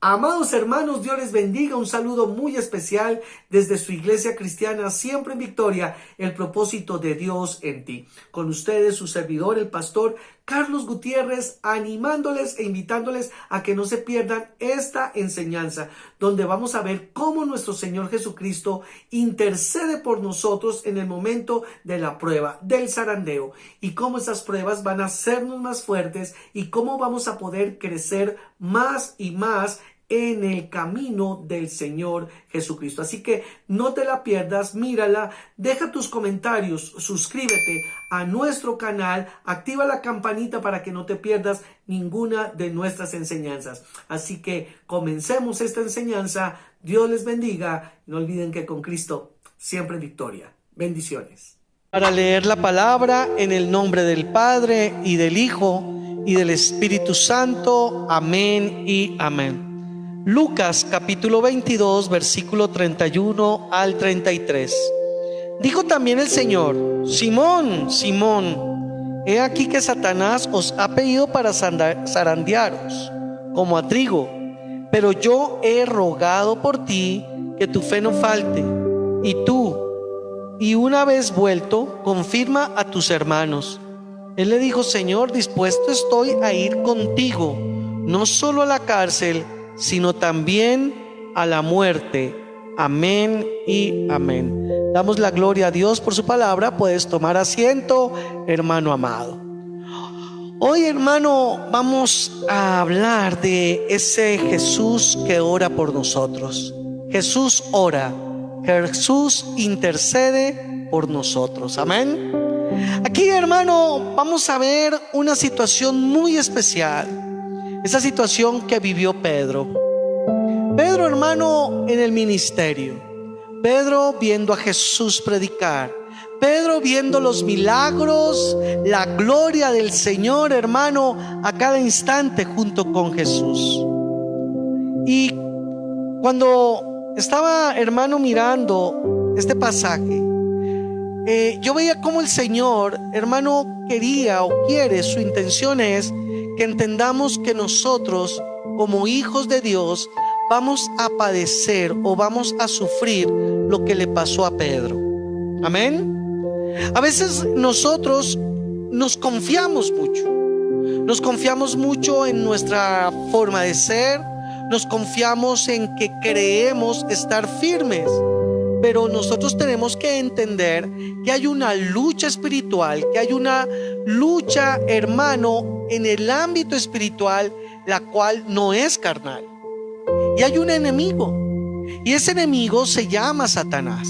Amados hermanos, Dios les bendiga. Un saludo muy especial desde su iglesia cristiana, siempre en victoria, el propósito de Dios en ti. Con ustedes, su servidor, el pastor Carlos Gutiérrez, animándoles e invitándoles a que no se pierdan esta enseñanza, donde vamos a ver cómo nuestro Señor Jesucristo intercede por nosotros en el momento de la prueba, del zarandeo, y cómo esas pruebas van a hacernos más fuertes y cómo vamos a poder crecer más y más en el camino del Señor Jesucristo. Así que no te la pierdas, mírala, deja tus comentarios, suscríbete a nuestro canal, activa la campanita para que no te pierdas ninguna de nuestras enseñanzas. Así que comencemos esta enseñanza. Dios les bendiga. No olviden que con Cristo siempre victoria. Bendiciones. Para leer la palabra en el nombre del Padre y del Hijo y del Espíritu Santo. Amén y amén. Lucas capítulo 22, versículo 31 al 33. Dijo también el Señor: Simón, Simón, he aquí que Satanás os ha pedido para zarandearos como a trigo, pero yo he rogado por ti que tu fe no falte, y una vez vuelto, confirma a tus hermanos. Él le dijo: Señor, dispuesto estoy a ir contigo, no solo a la cárcel, sino también a la muerte. Amén y amén. Damos la gloria a Dios por su palabra. Puedes tomar asiento, hermano amado. Hoy, hermano, vamos a hablar de ese Jesús que ora por nosotros. Jesús ora, Jesús intercede por nosotros. Amén. Aquí, hermano, vamos a ver una situación muy especial. Esa situación que vivió Pedro. Pedro, hermano, en el ministerio. Pedro viendo a Jesús predicar. Pedro viendo los milagros, la gloria del Señor, hermano, a cada instante junto con Jesús. Y cuando estaba, hermano, mirando este pasaje, yo veía cómo el Señor, hermano, quería o quiere, su intención es que entendamos que nosotros, como hijos de Dios, vamos a padecer o vamos a sufrir lo que le pasó a Pedro. Amén. A veces nosotros nos confiamos mucho. Nos confiamos mucho en nuestra forma de ser. Nos confiamos en que creemos estar firmes. Pero nosotros tenemos que entender que hay una lucha espiritual, que hay una lucha, hermano, en el ámbito espiritual, la cual no es carnal. Y hay un enemigo, y ese enemigo se llama Satanás.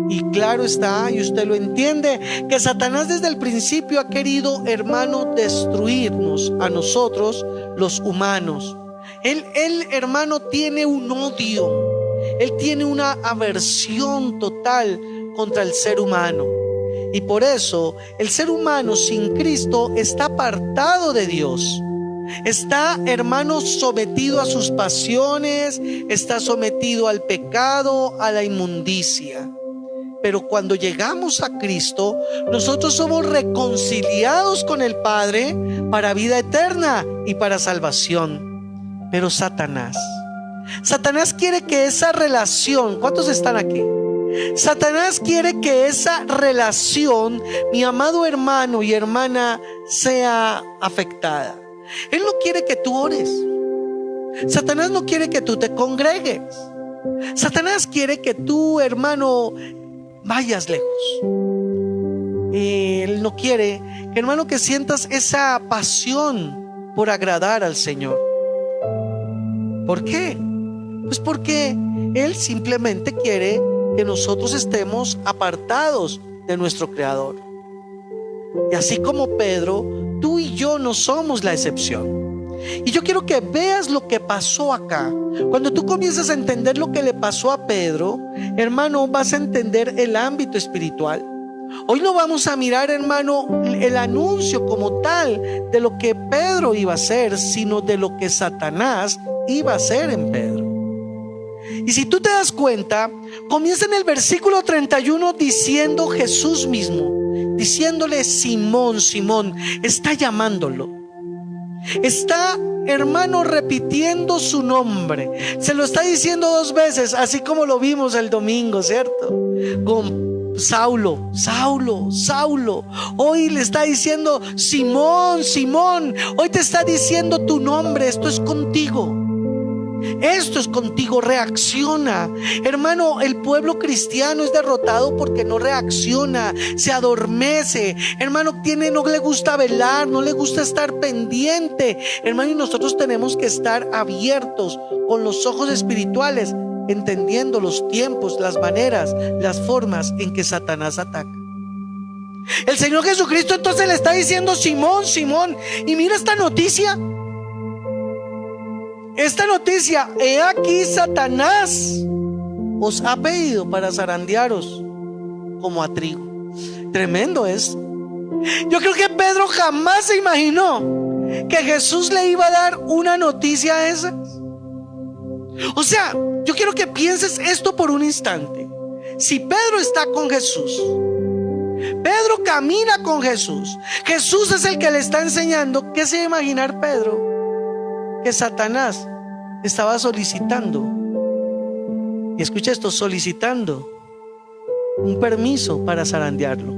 Y claro está, y usted lo entiende, que Satanás desde el principio ha querido, hermano, destruirnos a nosotros, los humanos. Él, hermano, tiene un odio. Él tiene una aversión total contra el ser humano. Y por eso el ser humano sin Cristo está apartado de Dios. Está, hermano, sometido a sus pasiones, está sometido al pecado, a la inmundicia. Pero cuando llegamos a Cristo, nosotros somos reconciliados con el Padre para vida eterna y para salvación. Pero Satanás quiere que esa relación, ¿cuántos están aquí? Satanás quiere que esa relación, mi amado hermano y hermana, sea afectada. Él no quiere que tú ores. Satanás no quiere que tú te congregues. Satanás quiere que tú, hermano, vayas lejos. Él no quiere que, hermano, que sientas esa pasión por agradar al Señor. ¿Por qué? Pues porque Él simplemente quiere que nosotros estemos apartados de nuestro Creador. Y así como Pedro, tú y yo no somos la excepción. Y yo quiero que veas lo que pasó acá. Cuando tú comienzas a entender lo que le pasó a Pedro, hermano, vas a entender el ámbito espiritual. Hoy no vamos a mirar, hermano, el anuncio como tal de lo que Pedro iba a hacer, sino de lo que Satanás iba a hacer en Pedro. Y si tú te das cuenta, comienza en el versículo 31 diciendo Jesús mismo, diciéndole: Simón, Simón, está llamándolo. Está, hermano, repitiendo su nombre. Se lo está diciendo 2 veces, así como lo vimos el domingo, ¿cierto? Con Saulo, Saulo, Saulo. Hoy le está diciendo Simón, Simón. Hoy te está diciendo tu nombre. Esto es contigo. Esto es contigo, reacciona. Hermano, el pueblo cristiano es derrotado porque no reacciona, se adormece. Hermano, no le gusta velar, no le gusta estar pendiente. Hermano, y nosotros tenemos que estar abiertos con los ojos espirituales, entendiendo los tiempos, las maneras, las formas en que Satanás ataca. El Señor Jesucristo entonces le está diciendo Simón, Simón. Y mira esta noticia. Esta noticia: he aquí Satanás os ha pedido para zarandearos como a trigo. Tremendo es. Yo creo que Pedro jamás se imaginó que Jesús le iba a dar una noticia a esa. O sea, yo quiero que pienses esto por un instante. Si Pedro está con Jesús, Pedro camina con Jesús, Jesús es el que le está enseñando. ¿Qué se iba a imaginar Pedro? Que Satanás estaba solicitando, y escucha esto, solicitando un permiso para zarandearlo.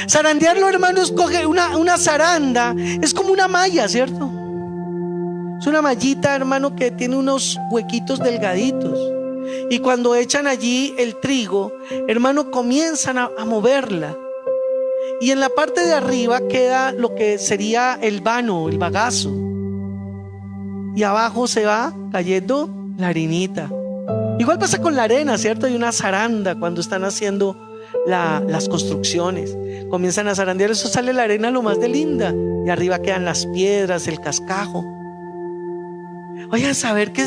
Zarandearlo, hermanos, coge una zaranda, es como una malla, ¿cierto? Es una mallita, hermano, que tiene unos huequitos delgaditos, y cuando echan allí el trigo, hermano, comienzan a moverla, y en la parte de arriba queda lo que sería el vano, el bagazo, y abajo se va cayendo la harinita. Igual pasa con la arena, ¿cierto? Hay una zaranda cuando están haciendo las construcciones. Comienzan a zarandear, eso sale la arena lo más de linda, y arriba quedan las piedras, el cascajo. Vayan a saber que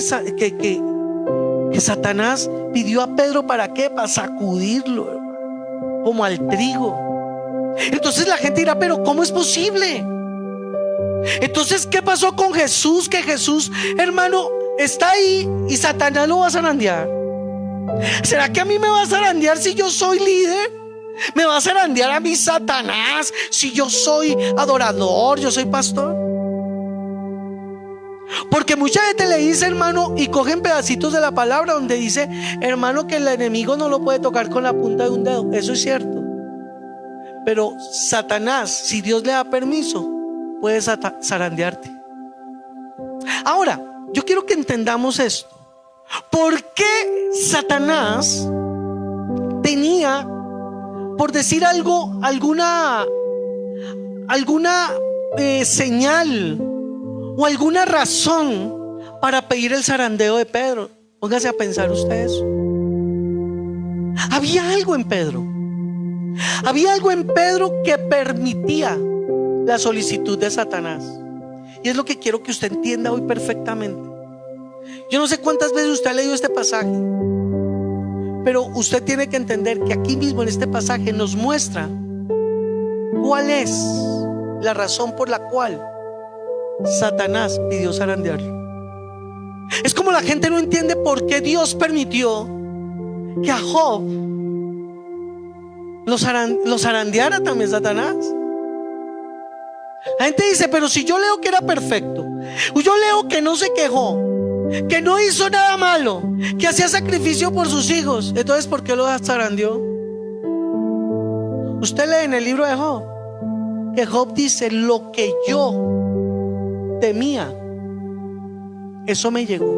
Satanás pidió a Pedro, ¿para qué? Para sacudirlo, como al trigo. Entonces la gente dirá, pero ¿cómo es posible? Entonces, ¿qué pasó con Jesús? Que Jesús, hermano, está ahí y Satanás lo va a zarandear. ¿Será que a mí me va a zarandear si yo soy líder? ¿Me va a zarandear a mí Satanás si yo soy adorador, yo soy pastor? Porque mucha gente le dice, hermano, y cogen pedacitos de la palabra donde dice, hermano, que el enemigo no lo puede tocar con la punta de un dedo. Eso es cierto. Pero Satanás, si Dios le da permiso, puede zarandearte. Ahora, yo quiero que entendamos esto. ¿Por qué Satanás tenía, por decir algo, alguna señal o alguna razón para pedir el zarandeo de Pedro? Póngase a pensar ustedes. Había algo en Pedro. Había algo en Pedro que permitía la solicitud de Satanás. Y es lo que quiero que usted entienda hoy perfectamente. Yo no sé cuántas veces usted ha leído este pasaje, pero usted tiene que entender que aquí mismo en este pasaje nos muestra cuál es la razón por la cual Satanás pidió zarandearlo. Es como la gente no entiende por qué Dios permitió que a Job lo zarandeara también Satanás. La gente dice, pero si yo leo que era perfecto, yo leo que no se quejó, que no hizo nada malo, que hacía sacrificio por sus hijos, entonces ¿por qué lo zarandeó? Usted lee en el libro de Job que Job dice, lo que yo temía, eso me llegó.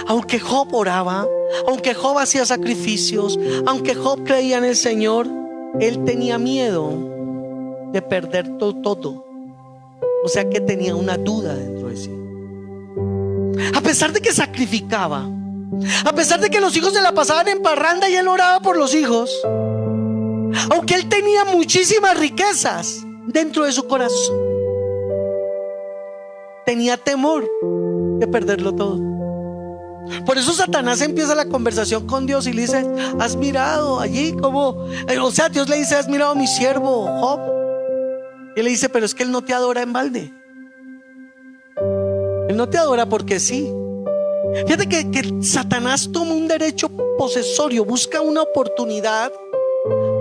Aunque Job oraba, aunque Job hacía sacrificios, aunque Job creía en el Señor, él tenía miedo de perder todo. O sea que tenía una duda dentro de sí. A pesar de que sacrificaba, a pesar de que los hijos se la pasaban en parranda y él oraba por los hijos, aunque él tenía muchísimas riquezas dentro de su corazón, tenía temor de perderlo todo. Por eso Satanás empieza la conversación con Dios y le dice, has mirado allí como, o sea, Dios le dice, has mirado a mi siervo Job. Y él le dice, pero es que él no te adora en balde. Él no te adora porque sí. Fíjate que Satanás toma un derecho posesorio, busca una oportunidad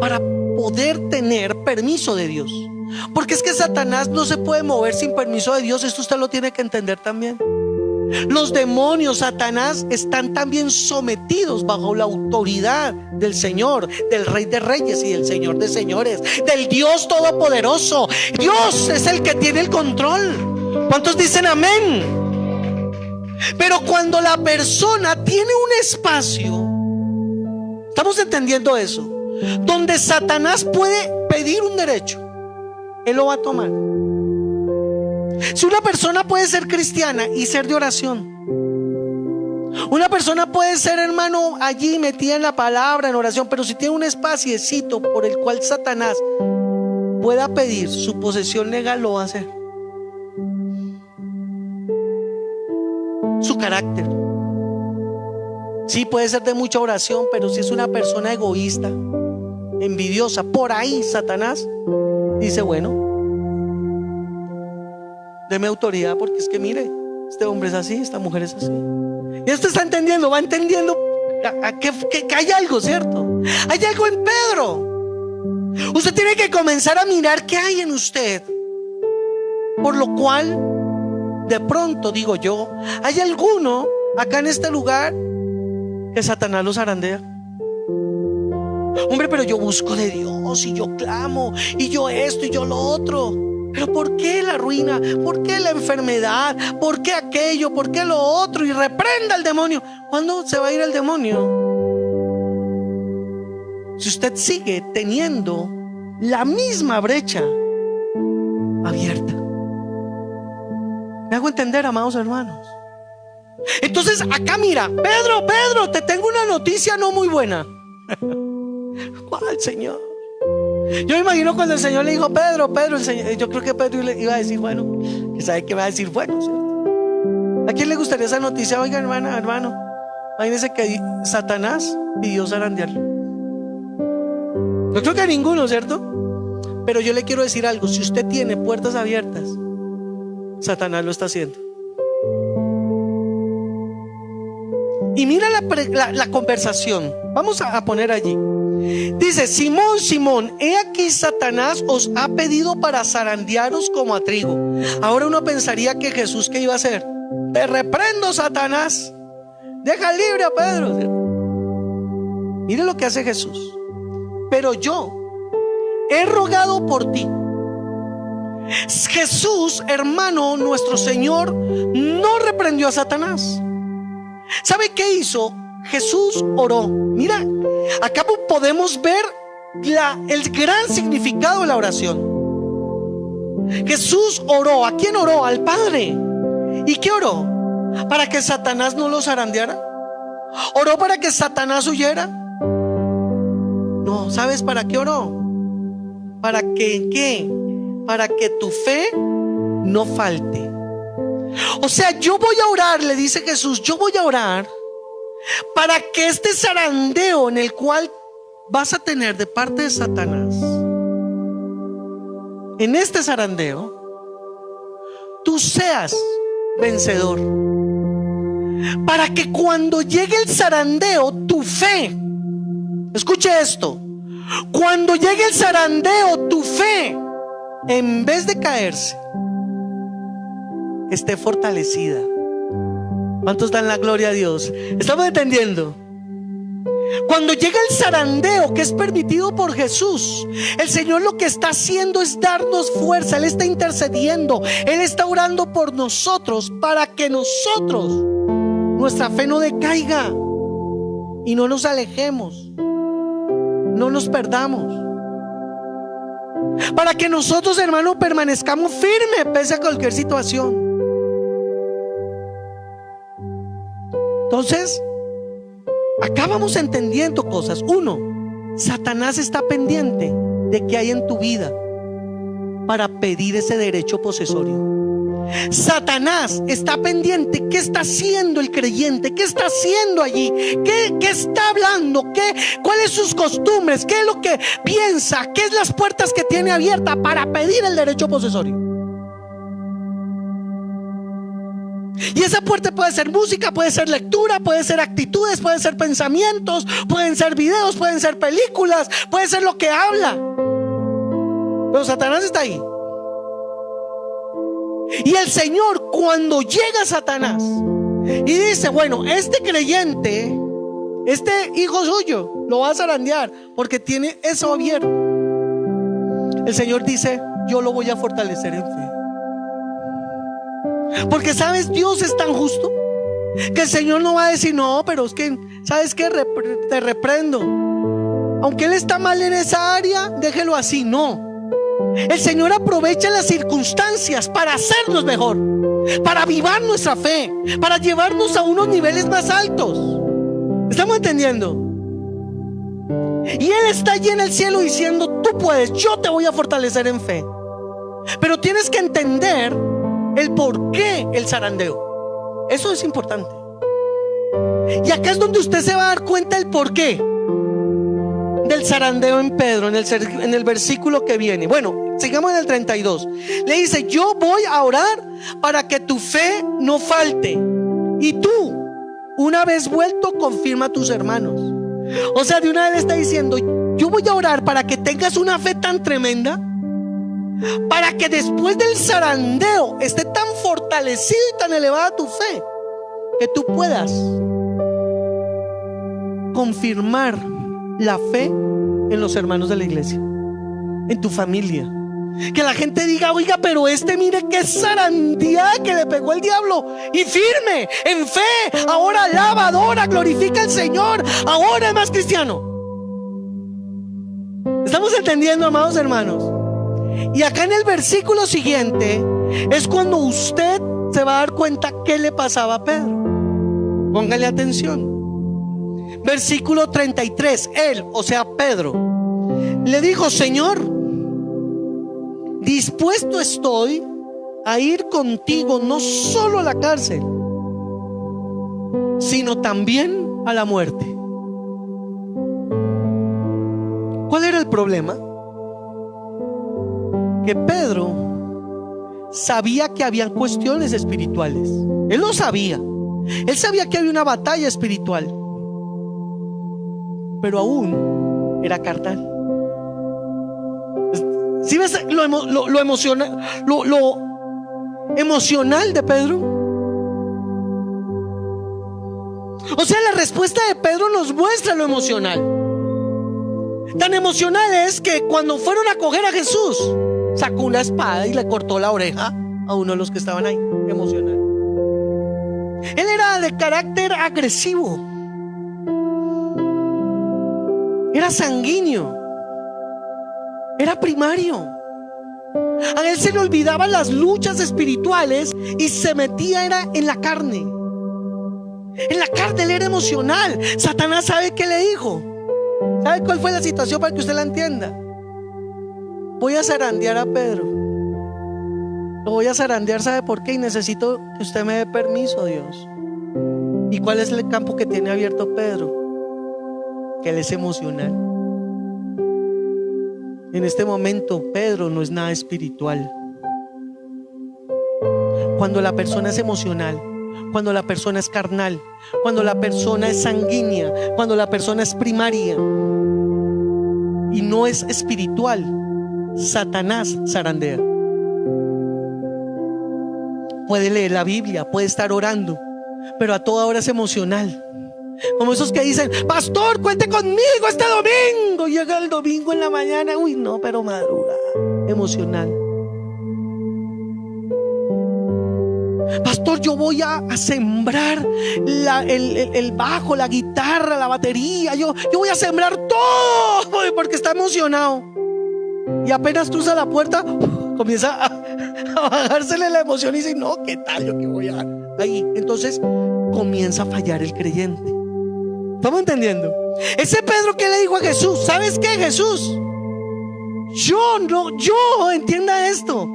para poder tener permiso de Dios, Porque es que Satanás no se puede mover sin permiso de Dios. Esto usted lo tiene que entender también. Los demonios, Satanás, están también sometidos bajo la autoridad del Señor, del Rey de Reyes y del Señor de Señores, del Dios Todopoderoso. Dios es el que tiene el control. ¿Cuántos dicen amén? Pero cuando la persona tiene un espacio, ¿estamos entendiendo eso? Donde Satanás puede pedir un derecho, él lo va a tomar. Si una persona puede ser cristiana y ser de oración, una persona puede ser, hermano, allí metida en la palabra, en oración, pero si tiene un espaciecito por el cual Satanás pueda pedir su posesión legal, lo va a hacer. Su carácter, sí, puede ser de mucha oración, pero si es una persona egoísta, envidiosa, por ahí Satanás dice, bueno, deme autoridad, porque es que mire, este hombre es así, esta mujer es así. Y usted está entendiendo, va entendiendo que hay algo, ¿cierto? Hay algo en Pedro. Usted tiene que comenzar a mirar qué hay en usted, por lo cual de pronto, digo yo, hay alguno acá en este lugar que Satanás los zarandea. Hombre, pero yo busco de Dios y yo clamo y yo esto y yo lo otro. Pero ¿por qué la ruina? ¿Por qué la enfermedad? ¿Por qué aquello? ¿Por qué lo otro? Y reprenda al demonio. ¿Cuándo se va a ir el demonio? Si usted sigue teniendo la misma brecha abierta. ¿Me hago entender, amados hermanos? Entonces acá mira, Pedro, te tengo una noticia no muy buena. ¿Cuál, Señor? Yo me imagino cuando el Señor le dijo, Pedro, el Señor, yo creo que Pedro le iba a decir, bueno, que sabe que va a decir, bueno, ¿cierto? ¿A quién le gustaría esa noticia? Oiga, hermano, imagínese que Satanás pidió zarandearlo. Yo creo que a ninguno, ¿cierto? Pero yo le quiero decir algo, si usted tiene puertas abiertas, Satanás lo está haciendo. Y mira la conversación. Vamos a poner allí. Dice, Simón, he aquí Satanás os ha pedido para zarandearos como a trigo. Ahora uno pensaría que Jesús, ¿qué iba a hacer? Te reprendo, Satanás, deja libre a Pedro. Mire lo que hace Jesús. Pero yo he rogado por ti. Jesús, hermano, nuestro Señor, no reprendió a Satanás. ¿Sabe qué hizo? Jesús oró. Mira, acá podemos ver el gran significado de la oración. Jesús oró. ¿A quién oró? Al Padre. ¿Y qué oró? ¿Para que Satanás no lo zarandeara? ¿Oró para que Satanás huyera? No, ¿sabes para qué oró? ¿Para que qué? Para que tu fe no falte. O sea, yo voy a orar, le dice Jesús, yo voy a orar para que este zarandeo en el cual vas a tener de parte de Satanás, en este zarandeo, tú seas vencedor. Para que cuando llegue el zarandeo, tu fe, escuche esto, cuando llegue el zarandeo, tu fe, en vez de caerse, esté fortalecida. ¿Cuántos dan la gloria a Dios? ¿Estamos entendiendo? Cuando llega el zarandeo que es permitido por Jesús, el Señor lo que está haciendo es darnos fuerza. Él está intercediendo, Él está orando por nosotros para que nosotros, nuestra fe no decaiga y no nos alejemos, no nos perdamos. Para que nosotros, hermanos, permanezcamos firmes pese a cualquier situación. Entonces, acá vamos entendiendo cosas. Uno, Satanás está pendiente de qué hay en tu vida para pedir ese derecho posesorio. Satanás está pendiente qué está haciendo el creyente, qué está haciendo allí, qué está hablando, cuáles son sus costumbres, qué es lo que piensa, qué es las puertas que tiene abiertas para pedir el derecho posesorio. Y esa puerta puede ser música, puede ser lectura, puede ser actitudes, pueden ser pensamientos, pueden ser videos, pueden ser películas, puede ser lo que habla. Pero Satanás está ahí. Y el Señor, cuando llega Satanás y dice, bueno, este creyente, este hijo suyo, lo va a zarandear porque tiene eso abierto, el Señor dice, yo lo voy a fortalecer en fe. Porque sabes, Dios es tan justo que el Señor no va a decir, no, pero es que, ¿sabes qué? Te reprendo. Aunque él está mal en esa área, déjelo así. No. El Señor aprovecha las circunstancias para hacernos mejor, para avivar nuestra fe, para llevarnos a unos niveles más altos. ¿Estamos entendiendo? Y Él está allí en el cielo diciendo, tú puedes, yo te voy a fortalecer en fe. Pero tienes que entender el por qué el zarandeo. Eso es importante. Y acá es donde usted se va a dar cuenta el por qué del zarandeo en Pedro, en el versículo que viene. Bueno, sigamos en el 32. Le dice, yo voy a orar para que tu fe no falte, y tú, una vez vuelto, confirma a tus hermanos. O sea, de una vez le está diciendo, yo voy a orar para que tengas una fe tan tremenda, para que después del zarandeo esté tan fortalecido y tan elevada tu fe, que tú puedas confirmar la fe en los hermanos de la iglesia, en tu familia. Que la gente diga, oiga, pero mire qué zarandeada que le pegó el diablo, y firme, en fe, ahora alaba, adora, glorifica al Señor, ahora es más cristiano. ¿Estamos entendiendo, amados hermanos? Y acá en el versículo siguiente es cuando usted se va a dar cuenta qué le pasaba a Pedro. Póngale atención. Versículo 33. Él, o sea Pedro, le dijo, Señor, dispuesto estoy a ir contigo no solo a la cárcel, sino también a la muerte. ¿Cuál era el problema? Que Pedro sabía que habían cuestiones espirituales. Él lo sabía. Él sabía que había una batalla espiritual, pero aún era carnal. ¿Sí ves lo emocional, lo emocional de Pedro? O sea, la respuesta de Pedro nos muestra lo emocional. Tan emocional es que cuando fueron a coger a Jesús, sacó una espada y le cortó la oreja a uno de los que estaban ahí. Emocional. Él era de carácter agresivo, era sanguíneo, era primario. A él se le olvidaban las luchas espirituales y se metía en la carne. En la carne él era emocional. Satanás, ¿sabe qué le dijo? ¿Sabe cuál fue la situación para que usted la entienda? Voy a zarandear a Pedro. Lo voy a zarandear, ¿sabe por qué? Y necesito que usted me dé permiso, Dios. ¿Y cuál es el campo que tiene abierto Pedro? Que él es emocional. En este momento Pedro no es nada espiritual. Cuando la persona es emocional, cuando la persona es carnal, cuando la persona es sanguínea, cuando la persona es primaria y no es espiritual, Satanás zarandea. Puede leer la Biblia, puede estar orando, pero a toda hora es emocional. Como esos que dicen, pastor, cuente conmigo este domingo. Llega el domingo en la mañana, uy no, pero madruga. Emocional. Pastor, yo voy a sembrar el bajo, la guitarra, la batería. Yo voy a sembrar todo porque está emocionado. Y apenas cruza la puerta, comienza a bajársele la emoción y dice, no, ¿qué tal? Yo que voy a ahí. Entonces comienza a fallar el creyente. ¿Estamos entendiendo? Ese Pedro que le dijo a Jesús, ¿sabes qué, Jesús? Entienda esto.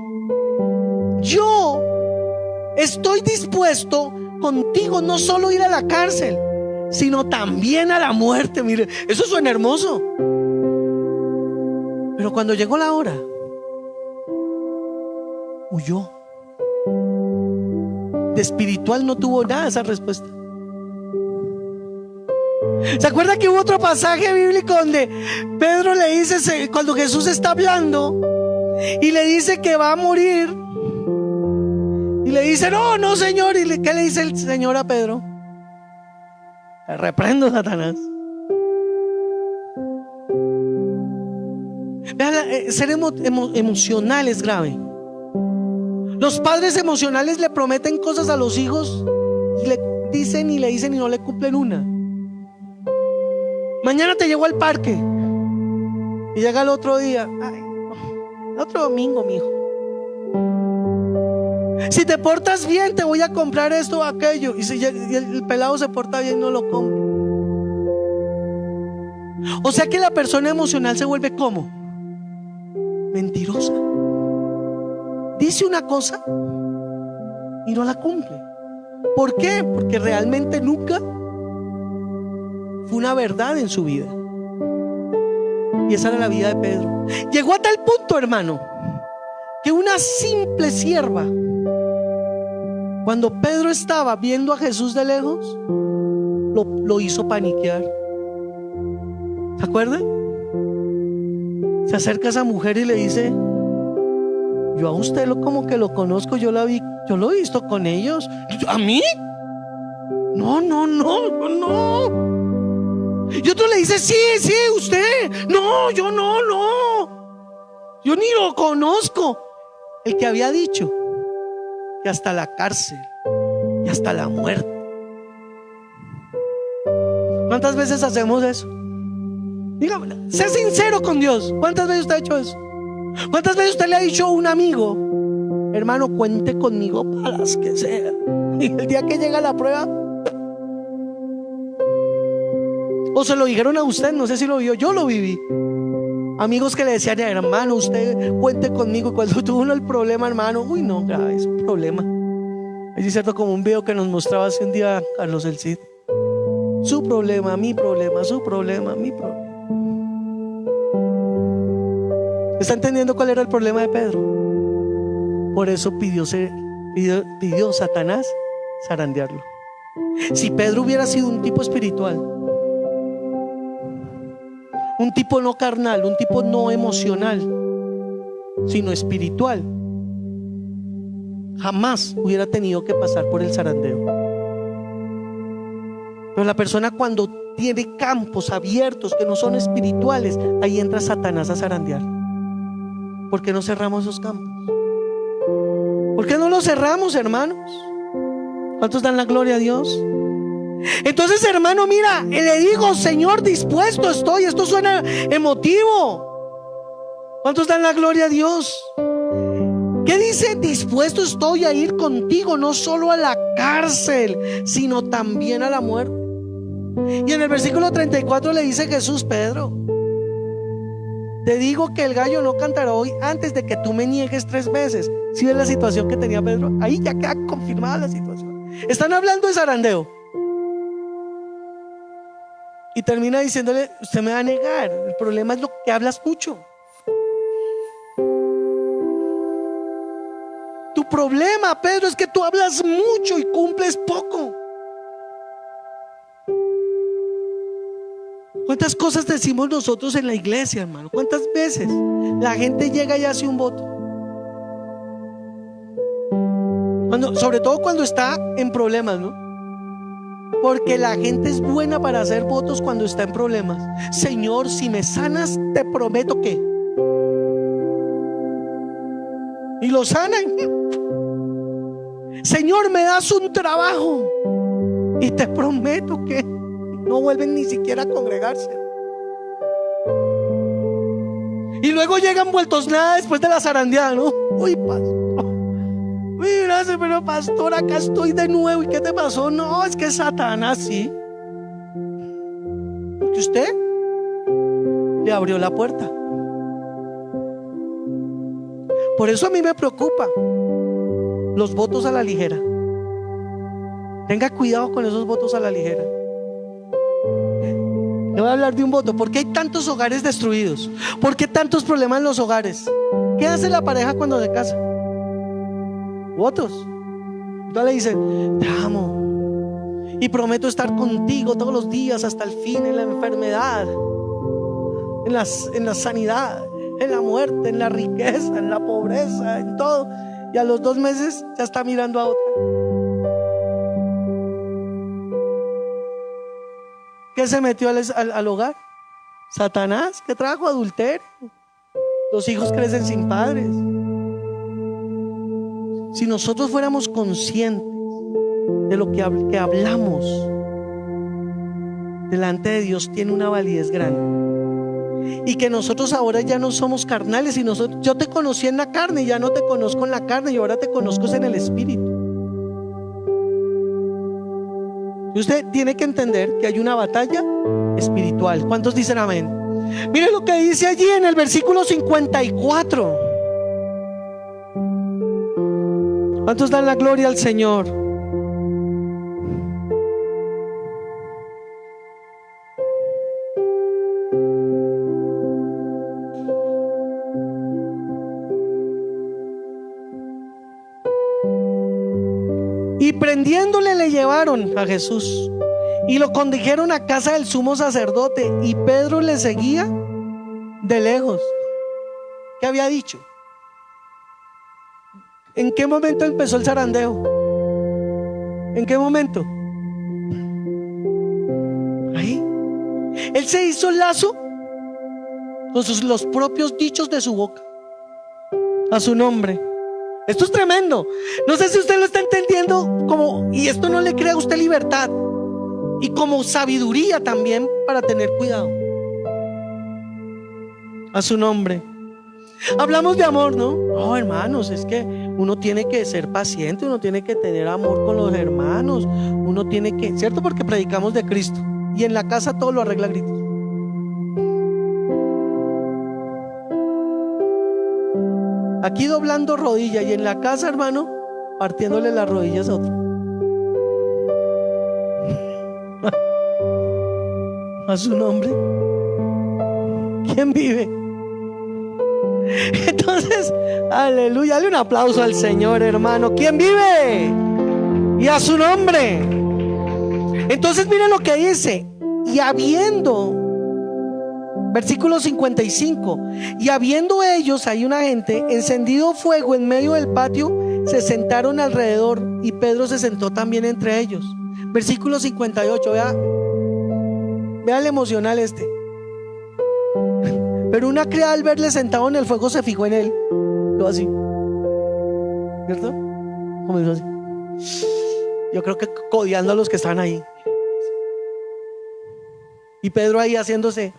Yo estoy dispuesto contigo no solo a ir a la cárcel, sino también a la muerte. Mire, eso suena hermoso. Pero cuando llegó la hora, huyó. De espiritual no tuvo nada esa respuesta. ¿Se acuerda que hubo otro pasaje bíblico donde Pedro le dice, cuando Jesús está hablando, y le dice que va a morir. Y le dice, no, no, Señor. ¿Y qué le dice el Señor a Pedro? Te reprendo, Satanás. Vean, ser emocional es grave. Los padres emocionales le prometen cosas a los hijos y le dicen y no le cumplen una. Mañana te llevo al parque y llega el otro día. Ay, el otro domingo, mijo. Si te portas bien, te voy a comprar esto o aquello. Y si el pelado se porta bien, no lo compra. O sea que la persona emocional se vuelve ¿cómo? Mentirosa. Dice una cosa y no la cumple. ¿Por qué? Porque realmente nunca fue una verdad en su vida. Y esa era la vida de Pedro. Llegó a tal punto, hermano, que una simple sierva, cuando Pedro estaba viendo a Jesús de lejos, lo hizo paniquear. ¿Se acuerdan? Se acerca a esa mujer y le dice: yo a usted como que lo conozco, yo lo he visto con ellos. ¿A mí? No. Y otro le dice: sí, usted. No, yo no. Yo ni lo conozco. El que había dicho que hasta la cárcel y hasta la muerte. ¿Cuántas veces hacemos eso? Dígame, sé sincero con Dios. ¿Cuántas veces usted ha hecho eso? ¿Cuántas veces usted le ha dicho a un amigo: hermano, cuente conmigo para las que sea? Y el día que llega la prueba, o se lo dijeron a usted, no sé si lo vio, yo lo viví. Amigos que le decían: hermano, usted cuente conmigo. Y cuando tuvo uno el problema, hermano, uy, no, grave, es un problema. Es cierto, como un video que nos mostraba hace un día Carlos el Cid. Su problema, mi problema, su problema, mi problema. ¿Está entendiendo cuál era el problema de Pedro? Por eso pidió Satanás zarandearlo. Si Pedro hubiera sido un tipo espiritual, un tipo no carnal, un tipo no emocional, sino espiritual, jamás hubiera tenido que pasar por el zarandeo. Pero la persona, cuando tiene campos abiertos que no son espirituales, ahí entra Satanás a zarandear. ¿Por qué no cerramos esos campos? ¿Por qué no los cerramos, hermanos? ¿Cuántos dan la gloria a Dios? Entonces, hermano, mira, le digo: Señor, dispuesto estoy. Esto suena emotivo. ¿Cuántos dan la gloria a Dios? ¿Qué dice? Dispuesto estoy a ir contigo, no solo a la cárcel, sino también a la muerte. Y en el versículo 34 le dice Jesús: Pedro, te digo que el gallo no cantará hoy antes de que tú me niegues 3 veces. ¿Sí ves la situación que tenía Pedro? Ahí ya queda confirmada la situación. Están hablando de zarandeo. Y termina diciéndole: usted me va a negar. El problema es lo que hablas mucho. Tu problema, Pedro, es que tú hablas mucho y cumples poco. ¿Cuántas cosas decimos nosotros en la iglesia, hermano? ¿Cuántas veces la gente llega y hace un voto? Sobre todo cuando está en problemas, ¿no? Porque la gente es buena para hacer votos cuando está en problemas. Señor, si me sanas, te prometo que. Y lo sanan. Señor, me das un trabajo y te prometo que. No vuelven ni siquiera a congregarse. Y luego llegan vueltos nada después de la zarandeada, ¿no? Uy, pastor. Uy, gracias, pero pastor, acá estoy de nuevo. ¿Y qué te pasó? No, es que Satanás, sí. Porque usted le abrió la puerta. Por eso a mí me preocupa los votos a la ligera. Tenga cuidado con esos votos a la ligera. Le voy a hablar de un voto. ¿Por qué hay tantos hogares destruidos? ¿Por qué tantos problemas en los hogares? ¿Qué hace la pareja cuando se casa? Votos. Entonces le dicen: te amo y prometo estar contigo todos los días hasta el fin, en la enfermedad, en la sanidad, en la muerte, en la riqueza, en la pobreza, en todo. Y a los 2 meses ya está mirando a otra. ¿Qué se metió al hogar? Satanás, que trajo adulterio. Los hijos crecen sin padres. Si nosotros fuéramos conscientes de lo que hablamos delante de Dios, tiene una validez grande. Y que nosotros ahora ya no somos carnales, y yo te conocí en la carne y ya no te conozco en la carne, y ahora te conozco en el espíritu. Y usted tiene que entender que hay una batalla espiritual. ¿Cuántos dicen amén? Miren lo que dice allí en el versículo 54. ¿Cuántos dan la gloria al Señor? Y prendiéndole le llevaron a Jesús y lo condujeron a casa del sumo sacerdote, y Pedro le seguía de lejos. ¿Qué había dicho? ¿En qué momento empezó el zarandeo? ¿En qué momento? Ahí. Él se hizo el lazo con los propios dichos de su boca a su nombre. Esto es tremendo. No sé si usted lo está entendiendo, y esto no le crea a usted libertad y como sabiduría también para tener cuidado. A su nombre. Hablamos de amor, ¿no? No, hermanos, es que uno tiene que ser paciente, uno tiene que tener amor con los hermanos, uno tiene que, ¿cierto? Porque predicamos de Cristo y en la casa todo lo arregla a gritos. Aquí doblando rodilla, y en la casa, hermano, partiéndole las rodillas a otro. A su nombre. ¿Quién vive? Entonces, aleluya, dale un aplauso al Señor, hermano. ¿Quién vive? Y a su nombre. Entonces miren lo que dice. Y habiendo, versículo 55, y habiendo ellos, hay una gente, encendido fuego en medio del patio, se sentaron alrededor, y Pedro se sentó también entre ellos. Versículo 58, vea el emocional este. Pero una criada, al verle sentado en el fuego, se fijó en él. Todo así, ¿cierto? Como dijo así. Yo creo que codeando a los que estaban ahí. Y Pedro ahí haciéndose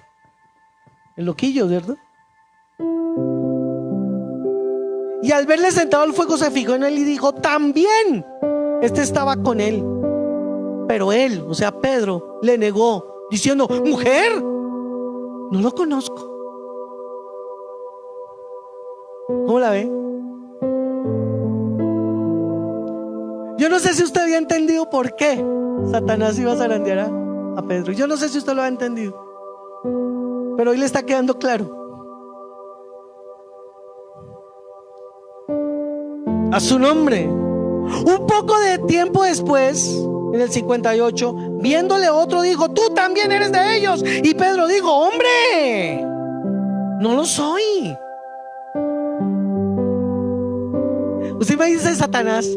el loquillo, ¿cierto? Y al verle sentado al fuego, se fijó en él y dijo: también este estaba con él. Pero él, o sea Pedro, le negó, diciendo: mujer, no lo conozco. ¿Cómo la ve? Yo no sé si usted había entendido por qué Satanás iba a zarandear a Pedro. Yo no sé si usted lo ha entendido, pero hoy le está quedando claro. A su nombre. Un poco de tiempo después, en el 58, viéndole otro, dijo: tú también eres de ellos. Y Pedro dijo: hombre, no lo soy. Usted me dice Satanás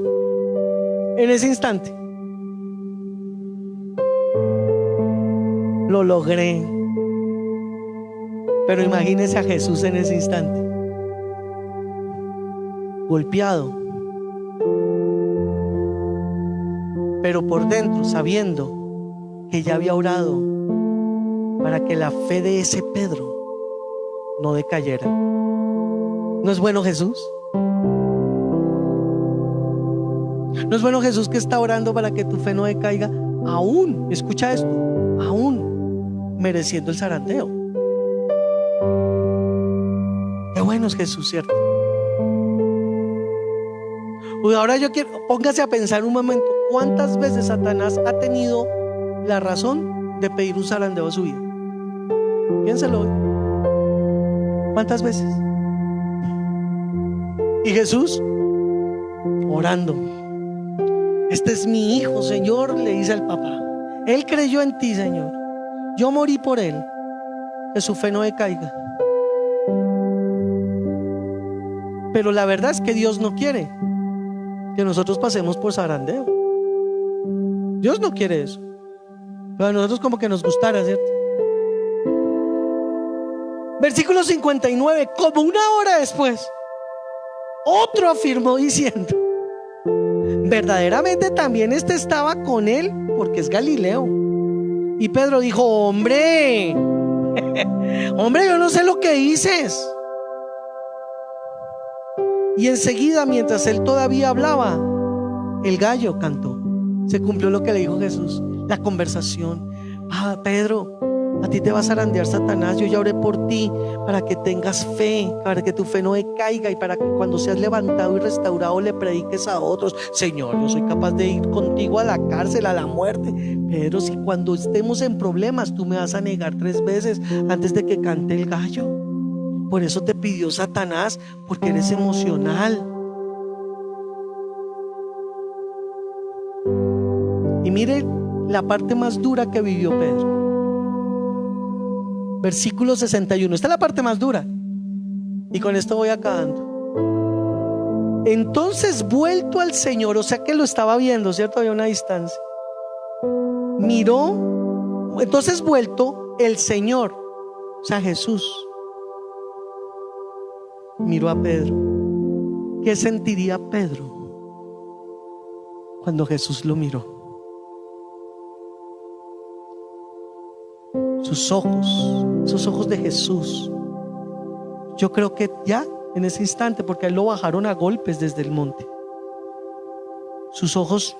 en ese instante: lo logré. Pero imagínese a Jesús en ese instante, golpeado, pero por dentro sabiendo que ya había orado para que la fe de ese Pedro no decayera. ¿No es bueno Jesús? ¿No es bueno Jesús que está orando para que tu fe no decaiga, aún, escucha esto, aún mereciendo el zarandeo? Qué bueno es Jesús, ¿cierto? Pues ahora yo quiero, póngase a pensar un momento, ¿cuántas veces Satanás ha tenido la razón de pedir un zarandeo a su vida? Piénselo hoy. ¿Cuántas veces? Y Jesús orando: este es mi hijo, Señor, le dice al papá. Él creyó en ti, Señor. Yo morí por él. Que su fe no decaiga. Pero la verdad es que Dios no quiere que nosotros pasemos por zarandeo. Dios no quiere eso. Pero a nosotros como que nos gustara, ¿cierto? Versículo 59, como una hora después, otro afirmó diciendo: verdaderamente también este estaba con él, porque es Galileo. Y Pedro dijo: hombre, hombre, yo no sé lo que dices. Y enseguida, mientras él todavía hablaba, el gallo cantó. Se cumplió lo que le dijo Jesús. La conversación: Pedro, a ti te va a zarandear Satanás. Yo ya oré por ti para que tengas fe, para que tu fe no decaiga, y para que cuando seas levantado y restaurado le prediques a otros. Señor, yo soy capaz de ir contigo a la cárcel, a la muerte. Pedro, si cuando estemos en problemas tú me vas a negar 3 veces antes de que cante el gallo. Por eso te pidió Satanás, porque eres emocional. Y mire la parte más dura que vivió Pedro. Versículo 61. Esta es la parte más dura. Y con esto voy acabando. Entonces, vuelto al Señor, o sea que lo estaba viendo, ¿cierto? Había una distancia. Miró. Entonces, vuelto el Señor, o sea Jesús, miró a Pedro. ¿Qué sentiría Pedro cuando Jesús lo miró? Sus ojos, esos ojos de Jesús, yo creo que ya en ese instante, porque a él lo bajaron a golpes desde el monte, sus ojos,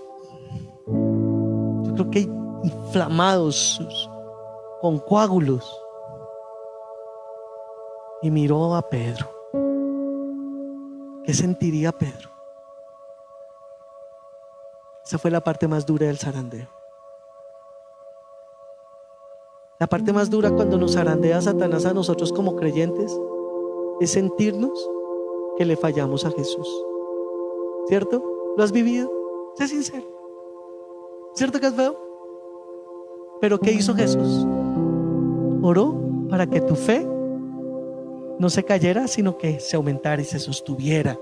yo creo que inflamados, con coágulos, y miró a Pedro. ¿Qué sentiría Pedro? Esa fue la parte más dura del zarandeo. La parte más dura cuando nos zarandea Satanás a nosotros como creyentes es sentirnos que le fallamos a Jesús. ¿Cierto? ¿Lo has vivido? Sé sincero. ¿Cierto que es feo? Pero ¿qué hizo Jesús? Oró para que tu fe no se cayera, sino que se aumentara y se sostuviera.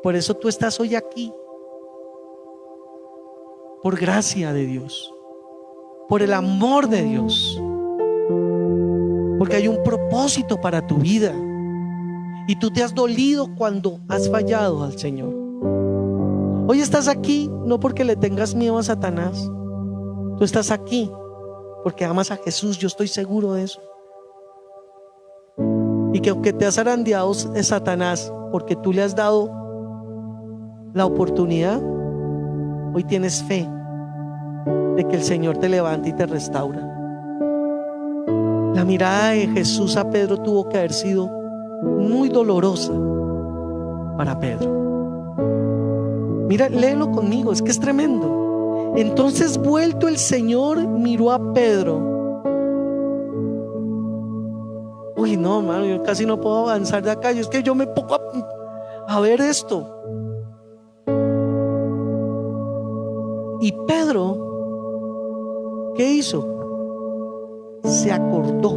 Por eso tú estás hoy aquí, por gracia de Dios, por el amor de Dios, porque hay un propósito para tu vida, y tú te has dolido cuando has fallado al Señor. Hoy estás aquí no porque le tengas miedo a Satanás. Tú estás aquí porque amas a Jesús, yo estoy seguro de eso. Y que aunque te has zarandeado es Satanás, porque tú le has dado la oportunidad, hoy tienes fe de que el Señor te levanta y te restaura. La mirada de Jesús a Pedro tuvo que haber sido muy dolorosa para Pedro. Mira, léelo conmigo, es que es tremendo. Entonces, vuelto el Señor, miró a Pedro. Uy, no, hermano, yo casi no puedo avanzar de acá. Es que yo me pongo a ver esto. Y Pedro, ¿qué hizo? Se acordó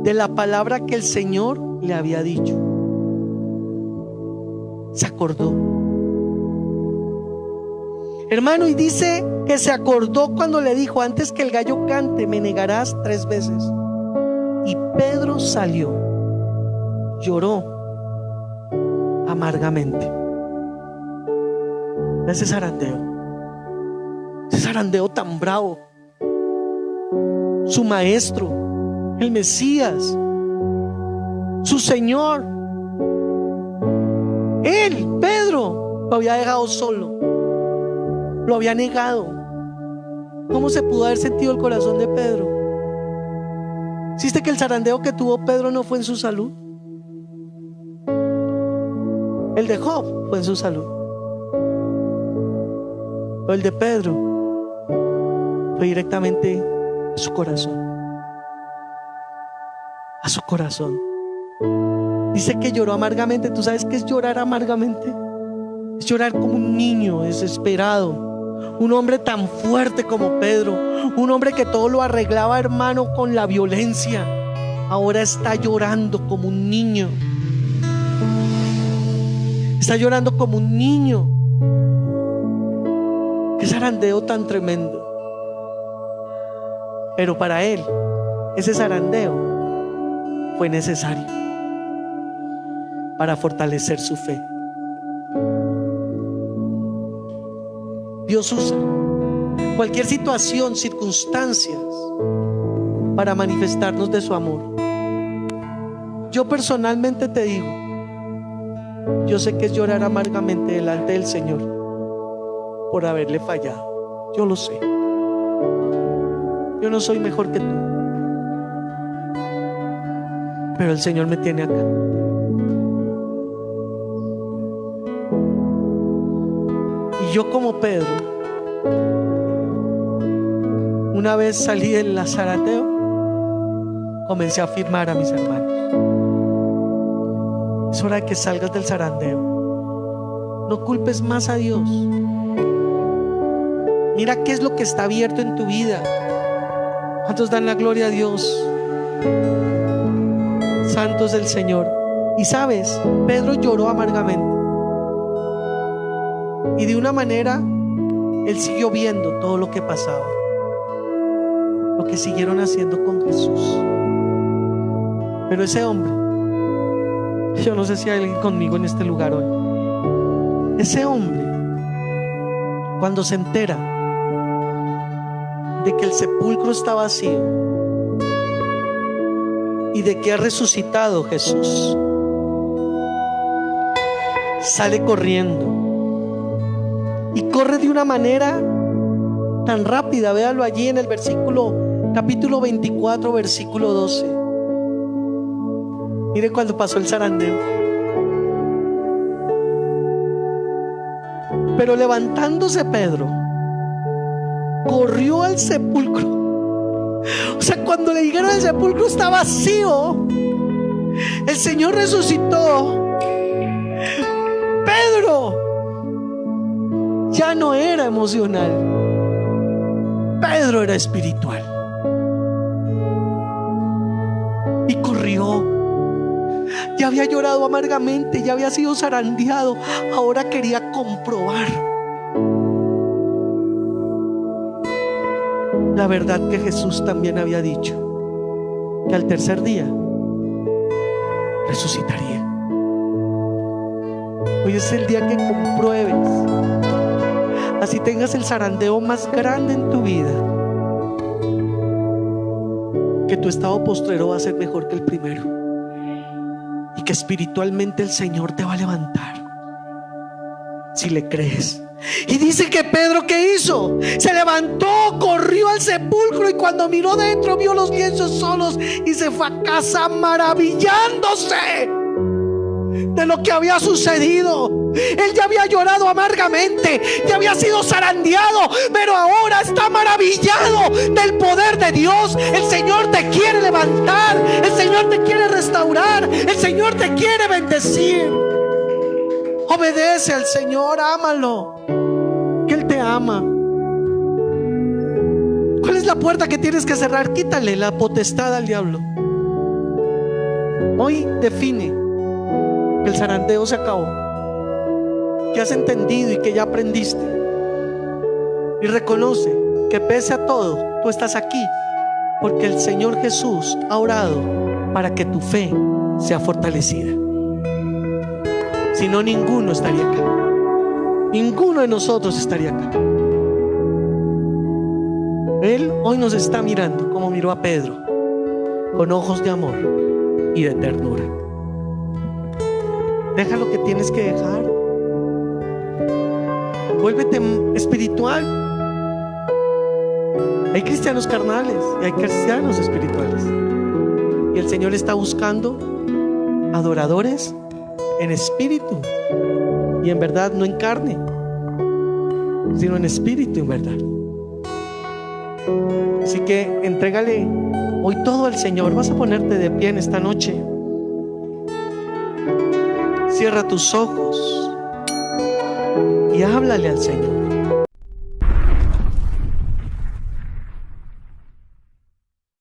de la palabra que el Señor le había dicho. Se acordó, hermano, y dice que se acordó cuando le dijo: antes que el gallo cante me negarás 3 veces. Y Pedro salió, lloró amargamente. Ese zarandeo tan bravo. Su maestro, el Mesías, su Señor, él, Pedro, lo había dejado solo, lo había negado. ¿Cómo se pudo haber sentido el corazón de Pedro? ¿Existe que el zarandeo que tuvo Pedro no fue en su salud? El de Job fue en su salud, pero el de Pedro fue directamente a su corazón. A su corazón. Dice que lloró amargamente. ¿Tú sabes qué es llorar amargamente? Es llorar como un niño desesperado. Un hombre tan fuerte como Pedro, un hombre que todo lo arreglaba, hermano, con la violencia. ahora está llorando como un niño. Está llorando como un niño. Qué zarandeo tan tremendo. Pero para él, ese zarandeo fue necesario para fortalecer su fe. Dios usa cualquier situación, circunstancias para manifestarnos de su amor. Yo personalmente te digo, yo sé que es llorar amargamente delante del Señor por haberle fallado. Yo lo sé. Yo no soy mejor que tú, pero el Señor me tiene acá. Y yo, como Pedro, una vez salí del zarandeo, comencé a afirmar a mis hermanos: es hora de que salgas del zarandeo. No culpes más a Dios. Mira qué es lo que está abierto en tu vida. ¿Cuántos dan la gloria a Dios? Santos del Señor. Y sabes, Pedro lloró amargamente, y de una manera él siguió viendo todo lo que pasaba, lo que siguieron haciendo con Jesús. Pero ese hombre, yo no sé si hay alguien conmigo en este lugar hoy, ese hombre, cuando se entera de que el sepulcro está vacío y de que ha resucitado Jesús, sale corriendo, y corre de una manera tan rápida. Véalo allí en el capítulo 24, versículo 12. Mire cuando pasó el zarandeo. Pero levantándose Pedro, corrió al sepulcro. O sea, cuando le dijeron el sepulcro está vacío, el Señor resucitó, Pedro ya no era emocional, Pedro era espiritual. Y corrió. Ya había llorado amargamente, ya había sido zarandeado, ahora quería comprobar la verdad que Jesús también había dicho, que al tercer día resucitaría. Hoy es el día que compruebes, así tengas el zarandeo más grande en tu vida, que tu estado postrero va a ser mejor que el primero, y que espiritualmente el Señor te va a levantar si le crees. Y dice que Pedro, ¿qué hizo? Se levantó, corrió al sepulcro, y cuando miró dentro vio los lienzos solos y se fue a casa maravillándose de lo que había sucedido. Él ya había llorado amargamente, ya había sido zarandeado, pero ahora está maravillado del poder de Dios. El Señor te quiere levantar, el Señor te quiere restaurar, el Señor te quiere bendecir. Obedece al Señor, ámalo, que Él te ama. ¿Cuál es la puerta que tienes que cerrar? Quítale la potestad al diablo. Hoy define que el zarandeo se acabó, que has entendido y que ya aprendiste, y reconoce que pese a todo tú estás aquí porque el Señor Jesús ha orado para que tu fe sea fortalecida. Si no, ninguno estaría acá, ninguno de nosotros estaría acá. Él hoy nos está mirando como miró a Pedro, con ojos de amor y de ternura. Deja lo que tienes que dejar, vuélvete espiritual. Hay cristianos carnales y hay cristianos espirituales, y el Señor está buscando adoradores en espíritu y en verdad, no en carne, sino en espíritu y en verdad. Así que entrégale hoy todo al Señor. Vas a ponerte de pie en esta noche. Cierra tus ojos y háblale al Señor.